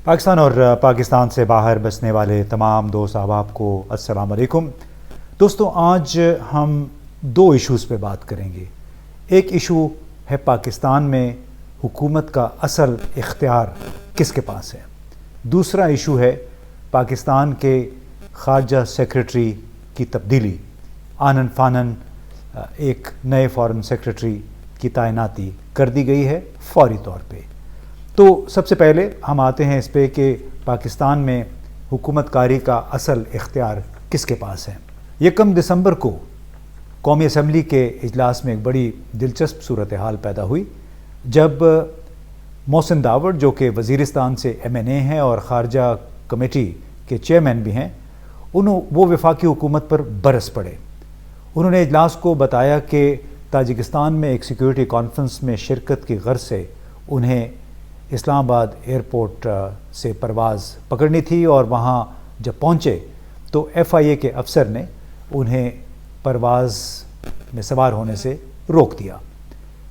پاکستان اور پاکستان سے باہر بسنے والے تمام دوست احباب کو السلام علیکم۔ دوستو، آج ہم دو ایشوز پہ بات کریں گے۔ ایک ایشو ہے پاکستان میں حکومت کا اصل اختیار کس کے پاس ہے۔ دوسرا ایشو ہے پاکستان کے خارجہ سیکرٹری کی تبدیلی، آنن فانن ایک نئے فارن سیکرٹری کی تعیناتی کر دی گئی ہے فوری طور پہ۔ تو سب سے پہلے ہم آتے ہیں اس پہ کہ پاکستان میں حکومت کاری کا اصل اختیار کس کے پاس ہے۔ 1 دسمبر کو قومی اسمبلی کے اجلاس میں ایک بڑی دلچسپ صورتحال پیدا ہوئی جب محسن داوڑ، جو کہ وزیرستان سے MNA ہیں اور خارجہ کمیٹی کے چیئرمین بھی ہیں، وہ وفاقی حکومت پر برس پڑے۔ انہوں نے اجلاس کو بتایا کہ تاجکستان میں ایک سیکیورٹی کانفرنس میں شرکت کی غرض سے انہیں اسلام آباد ایئرپورٹ سے پرواز پکڑنی تھی، اور وہاں جب پہنچے تو FIA کے افسر نے انہیں پرواز میں سوار ہونے سے روک دیا۔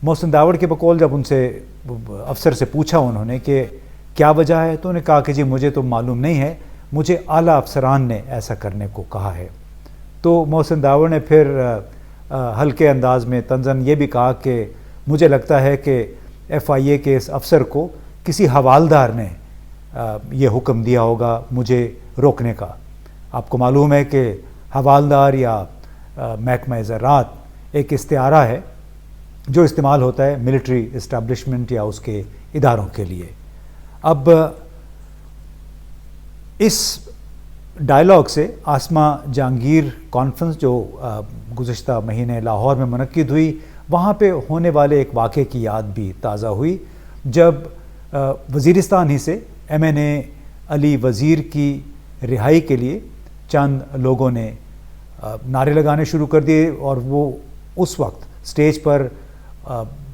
محسن داوڑ کے بقول جب ان سے افسر سے پوچھا انہوں نے کہ کیا وجہ ہے، تو انہوں نے کہا کہ جی مجھے تو معلوم نہیں ہے، مجھے اعلیٰ افسران نے ایسا کرنے کو کہا ہے۔ تو محسن داوڑ نے پھر ہلکے انداز میں طنزاً یہ بھی کہا کہ مجھے لگتا ہے کہ FIA کے اس افسر کو کسی حوالدار نے یہ حکم دیا ہوگا مجھے روکنے کا۔ آپ کو معلوم ہے کہ حوالدار یا محکمہ زراعت ایک استعارہ ہے جو استعمال ہوتا ہے ملٹری اسٹیبلشمنٹ یا اس کے اداروں کے لیے۔ اب اس ڈائلاگ سے آسما جہانگیر کانفرنس جو گزشتہ مہینے لاہور میں منعقد ہوئی، وہاں پہ ہونے والے ایک واقعے کی یاد بھی تازہ ہوئی جب وزیرستان ہی سے MNA علی وزیر کی رہائی کے لیے چند لوگوں نے نعرے لگانے شروع کر دیے، اور وہ اس وقت سٹیج پر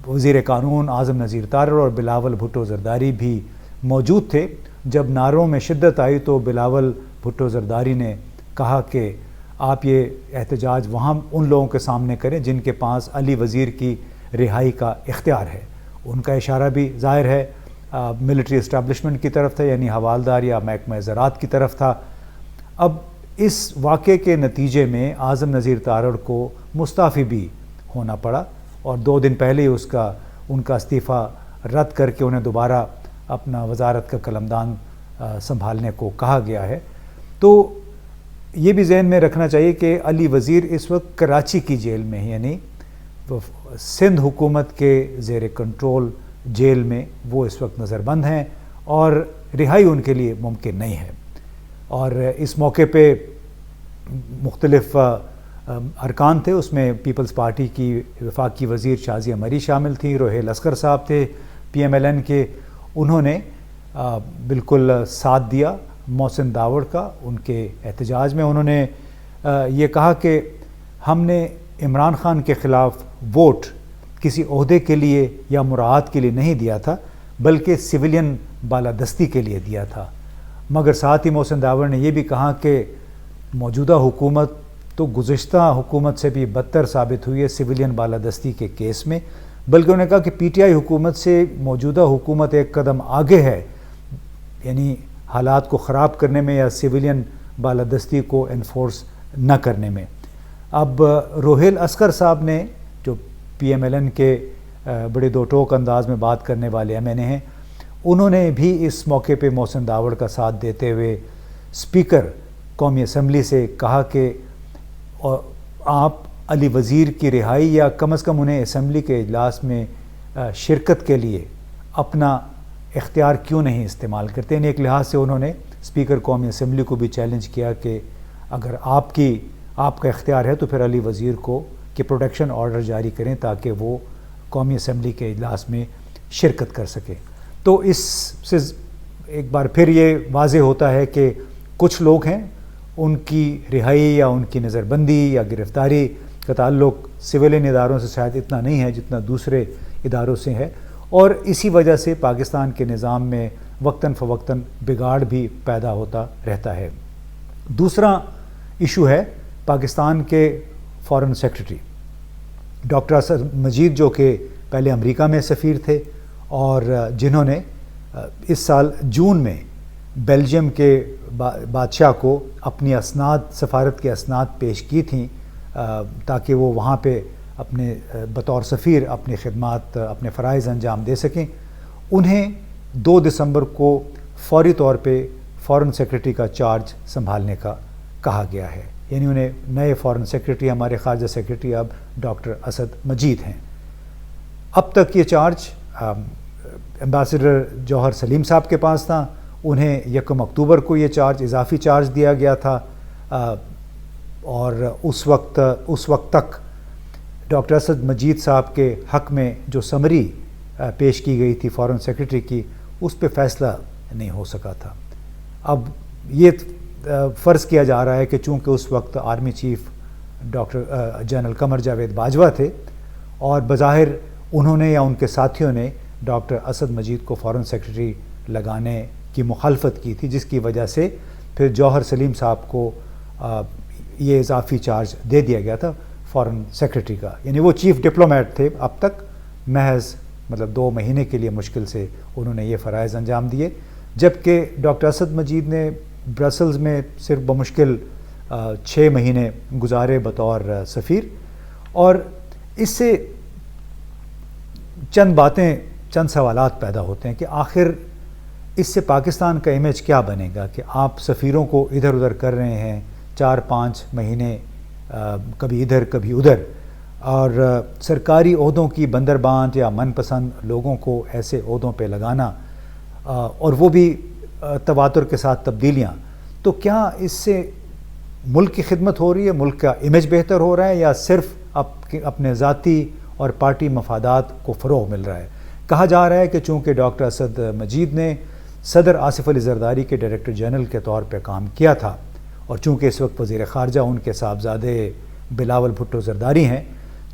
وزیر قانون اعظم نذیر تارڑ اور بلاول بھٹو زرداری بھی موجود تھے۔ جب نعروں میں شدت آئی تو بلاول بھٹو زرداری نے کہا کہ آپ یہ احتجاج وہاں ان لوگوں کے سامنے کریں جن کے پاس علی وزیر کی رہائی کا اختیار ہے۔ ان کا اشارہ بھی ظاہر ہے ملٹری اسٹیبلشمنٹ کی طرف تھا، یعنی حوالدار یا محکمہ زراعت کی طرف تھا۔ اب اس واقعے کے نتیجے میں اعظم نذیر تارڑ کو مستعفی بھی ہونا پڑا، اور 2 دن پہلے ہی ان کا استعفیٰ رد کر کے انہیں دوبارہ اپنا وزارت کا قلمدان سنبھالنے کو کہا گیا ہے۔ تو یہ بھی ذہن میں رکھنا چاہیے کہ علی وزیر اس وقت کراچی کی جیل میں، یعنی سندھ حکومت کے زیر کنٹرول جیل میں وہ اس وقت نظر بند ہیں، اور رہائی ان کے لیے ممکن نہیں ہے۔ اور اس موقع پہ مختلف ارکان تھے، اس میں پیپلز پارٹی کی وفاقی وزیر شازیہ مری شامل تھیں، روہیل اسکر صاحب تھے PMLN کے، انہوں نے بالکل ساتھ دیا محسن داوڑ کا ان کے احتجاج میں۔ انہوں نے یہ کہا کہ ہم نے عمران خان کے خلاف ووٹ کسی عہدے کے لیے یا مراعات کے لیے نہیں دیا تھا، بلکہ سویلین بالادستی کے لیے دیا تھا۔ مگر ساتھ ہی محسن داوڑ نے یہ بھی کہا کہ موجودہ حکومت تو گزشتہ حکومت سے بھی بدتر ثابت ہوئی ہے سویلین بالادستی کے کیس میں، بلکہ انہوں نے کہا کہ PTI حکومت سے موجودہ حکومت ایک قدم آگے ہے، یعنی حالات کو خراب کرنے میں یا سویلین بالادستی کو انفورس نہ کرنے میں۔ اب روہیل اسکر صاحب نے، جو PMLN کے بڑے دو ٹوک انداز میں بات کرنے والے MNA ہیں، انہوں نے بھی اس موقع پہ محسن داوڑ کا ساتھ دیتے ہوئے اسپیکر قومی اسمبلی سے کہا کہ آپ علی وزیر کی رہائی یا کم از کم انہیں اسمبلی کے اجلاس میں شرکت کے لیے اپنا اختیار کیوں نہیں استعمال کرتے۔ ایک لحاظ سے انہوں نے اسپیکر قومی اسمبلی کو بھی چیلنج کیا کہ اگر آپ کا اختیار ہے تو پھر علی وزیر کو کہ پروٹیکشن آرڈر جاری کریں تاکہ وہ قومی اسمبلی کے اجلاس میں شرکت کر سکے۔ تو اس سے ایک بار پھر یہ واضح ہوتا ہے کہ کچھ لوگ ہیں، ان کی رہائی یا ان کی نظر بندی یا گرفتاری کا تعلق سویلین اداروں سے شاید اتنا نہیں ہے جتنا دوسرے اداروں سے ہے، اور اسی وجہ سے پاکستان کے نظام میں وقتاً فوقتاً بگاڑ بھی پیدا ہوتا رہتا ہے۔ دوسرا ایشو ہے پاکستان کے فارن سیکرٹری ڈاکٹر اسد مجید، جو کہ پہلے امریکہ میں سفیر تھے اور جنہوں نے اس سال جون میں بیلجیم کے بادشاہ کو اپنی اسناد، سفارت کے اسناد پیش کی تھیں تاکہ وہ وہاں پہ اپنے بطور سفیر اپنی خدمات، اپنے فرائض انجام دے سکیں. انہیں 2 دسمبر کو فوری طور پہ فارن سیکرٹری کا چارج سنبھالنے کا کہا گیا ہے. یعنی انہیں نئے فارن سیکرٹری، ہمارے خارجہ سیکرٹری اب ڈاکٹر اسد مجید ہیں. اب تک یہ چارج ایمبیسڈر جوہر سلیم صاحب کے پاس تھا. انہیں 1 اکتوبر کو یہ چارج، اضافی چارج دیا گیا تھا، اور اس وقت تک ڈاکٹر اسد مجید صاحب کے حق میں جو سمری پیش کی گئی تھی فارن سیکرٹری کی، اس پہ فیصلہ نہیں ہو سکا تھا. اب یہ فرض کیا جا رہا ہے کہ چونکہ اس وقت army chief doctor general Qamar Javed Bajwa تھے اور بظاہر انہوں نے یا ان کے ساتھیوں نے ڈاکٹر اسد مجید کو فارن سیکرٹری لگانے کی مخالفت کی تھی، جس کی وجہ سے پھر جوہر سلیم صاحب کو یہ اضافی چارج دے دیا گیا تھا فارن سیکرٹری کا. یعنی وہ چیف ڈپلومیٹ تھے اب تک، محض 2 مہینے کے لیے مشکل سے انہوں نے یہ فرائض انجام دیے، جبکہ ڈاکٹر اسد مجید نے برسلز میں صرف بمشکل 6 مہینے گزارے بطور سفیر. اور اس سے چند سوالات پیدا ہوتے ہیں کہ آخر اس سے پاکستان کا امیج کیا بنے گا کہ آپ سفیروں کو ادھر ادھر کر رہے ہیں 4-5 مہینے، کبھی ادھر کبھی ادھر، اور سرکاری عہدوں کی بندربانٹ یا من پسند لوگوں کو ایسے عہدوں پہ لگانا، اور وہ بھی تواتر کے ساتھ تبدیلیاں. تو کیا اس سے ملک کی خدمت ہو رہی ہے، ملک کا امیج بہتر ہو رہا ہے، یا صرف اپنے ذاتی اور پارٹی مفادات کو فروغ مل رہا ہے؟ کہا جا رہا ہے کہ چونکہ ڈاکٹر اسد مجید نے صدر آصف علی زرداری کے ڈائریکٹر جنرل کے طور پہ کام کیا تھا، اور چونکہ اس وقت وزیر خارجہ ان کے صاحبزادے بلاول بھٹو زرداری ہیں،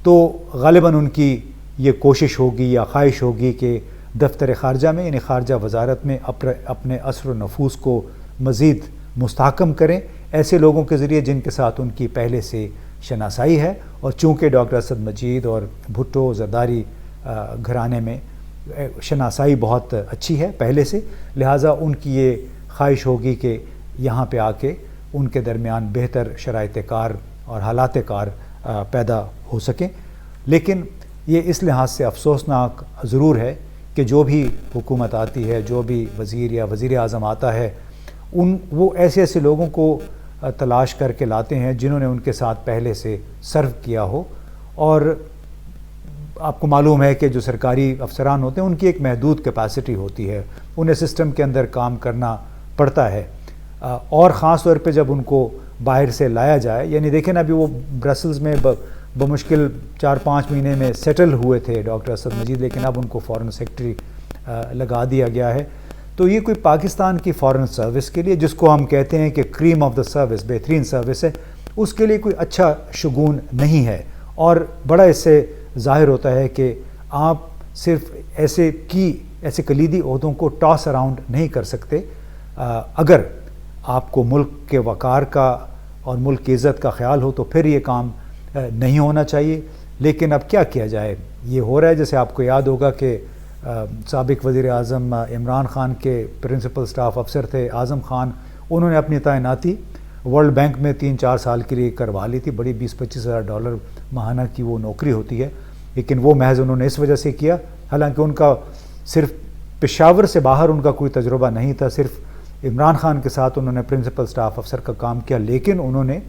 تو غالباً ان کی یہ کوشش ہوگی یا خواہش ہوگی کہ دفتر خارجہ میں، یعنی خارجہ وزارت میں اپنے اثر و نفوذ کو مزید مستحکم کریں ایسے لوگوں کے ذریعے جن کے ساتھ ان کی پہلے سے شناسائی ہے. اور چونکہ ڈاکٹر اسد مجید اور بھٹو زرداری گھرانے میں شناسائی بہت اچھی ہے پہلے سے، لہٰذا ان کی یہ خواہش ہوگی کہ یہاں پہ آ کے ان کے درمیان بہتر شرائط کار اور حالات کار پیدا ہو سکیں. لیکن یہ اس لحاظ سے افسوسناک ضرور ہے کہ جو بھی حکومت آتی ہے، جو بھی وزیر یا وزیر اعظم آتا ہے، وہ ایسے لوگوں کو تلاش کر کے لاتے ہیں جنہوں نے ان کے ساتھ پہلے سے سرو کیا ہو. اور آپ کو معلوم ہے کہ جو سرکاری افسران ہوتے ہیں ان کی ایک محدود کیپیسٹی ہوتی ہے، انہیں سسٹم کے اندر کام کرنا پڑتا ہے، اور خاص طور پہ جب ان کو باہر سے لایا جائے. یعنی دیکھیں نا، ابھی وہ برسلز میں بمشکل 4-5 مہینے میں سیٹل ہوئے تھے ڈاکٹر اسد مجید، لیکن اب ان کو فارن سیکرٹری لگا دیا گیا ہے. تو یہ کوئی پاکستان کی فارن سروس کے لیے، جس کو ہم کہتے ہیں کہ کریم آف دا سروس، بہترین سروس ہے، اس کے لیے کوئی اچھا شگون نہیں ہے. اور بڑا اس سے ظاہر ہوتا ہے کہ آپ صرف ایسے کلیدی عہدوں کو ٹاس اراؤنڈ نہیں کر سکتے. اگر آپ کو ملک کے وقار کا اور ملک کی عزت کا خیال ہو تو پھر یہ کام نہیں ہونا چاہیے. لیکن اب کیا کیا جائے؟ یہ ہو رہا ہے، جیسے آپ کو یاد ہوگا کہ سابق وزیر اعظم عمران خان کے پرنسپل سٹاف افسر تھے اعظم خان، انہوں نے اپنی تعیناتی ورلڈ بینک میں 3-4 سال کے لیے کروا لی تھی. بڑی $20-25 ہزار ماہانہ کی وہ نوکری ہوتی ہے، لیکن وہ محض انہوں نے اس وجہ سے کیا، حالانکہ ان کا صرف پشاور سے باہر ان کا کوئی تجربہ نہیں تھا، صرف عمران خان کے ساتھ انہوں نے پرنسپل سٹاف افسر کا کام کیا، لیکن انہوں نے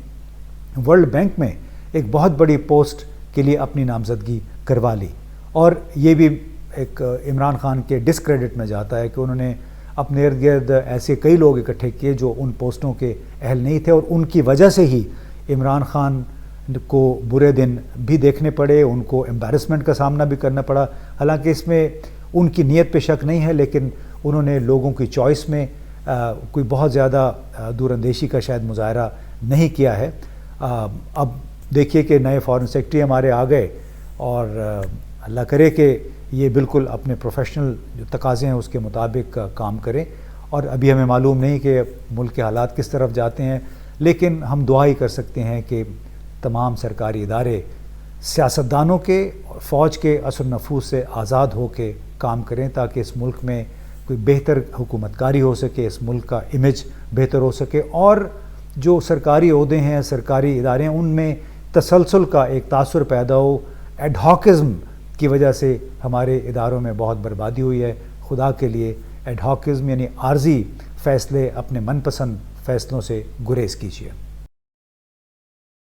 ورلڈ بینک میں ایک بہت بڑی پوسٹ کے لیے اپنی نامزدگی کروا لی. اور یہ بھی ایک عمران خان کے ڈسکریڈٹ میں جاتا ہے کہ انہوں نے اپنے ارد گرد ایسے کئی لوگ اکٹھے کیے جو ان پوسٹوں کے اہل نہیں تھے، اور ان کی وجہ سے ہی عمران خان کو برے دن بھی دیکھنے پڑے، ان کو امبیرسمنٹ کا سامنا بھی کرنا پڑا. حالانکہ اس میں ان کی نیت پہ شک نہیں ہے، لیکن انہوں نے لوگوں کی چوائس میں کوئی بہت زیادہ دور اندیشی کا شاید مظاہرہ نہیں کیا ہے. اب دیکھیے کہ نئے فارن سیکرٹری ہمارے آ گئے، اور اللہ کرے کہ یہ بالکل اپنے پروفیشنل جو تقاضے ہیں اس کے مطابق کام کریں. اور ابھی ہمیں معلوم نہیں کہ ملک کے حالات کس طرف جاتے ہیں، لیکن ہم دعا ہی کر سکتے ہیں کہ تمام سرکاری ادارے سیاستدانوں کے اور فوج کے اثر و نفوذ سے آزاد ہو کے کام کریں، تاکہ اس ملک میں کوئی بہتر حکومت کاری ہو سکے، اس ملک کا امیج بہتر ہو سکے، اور جو سرکاری عہدے ہیں، سرکاری ادارے ہیں، ان میں تسلسل کا ایک تاثر پیدا ہو۔ ایڈہاکزم کی وجہ سے ہمارے اداروں میں بہت بربادی ہوئی ہے۔ خدا کے لیے ایڈہاکزم یعنی عارضی فیصلے، اپنے من پسند فیصلوں سے گریز کیجیے۔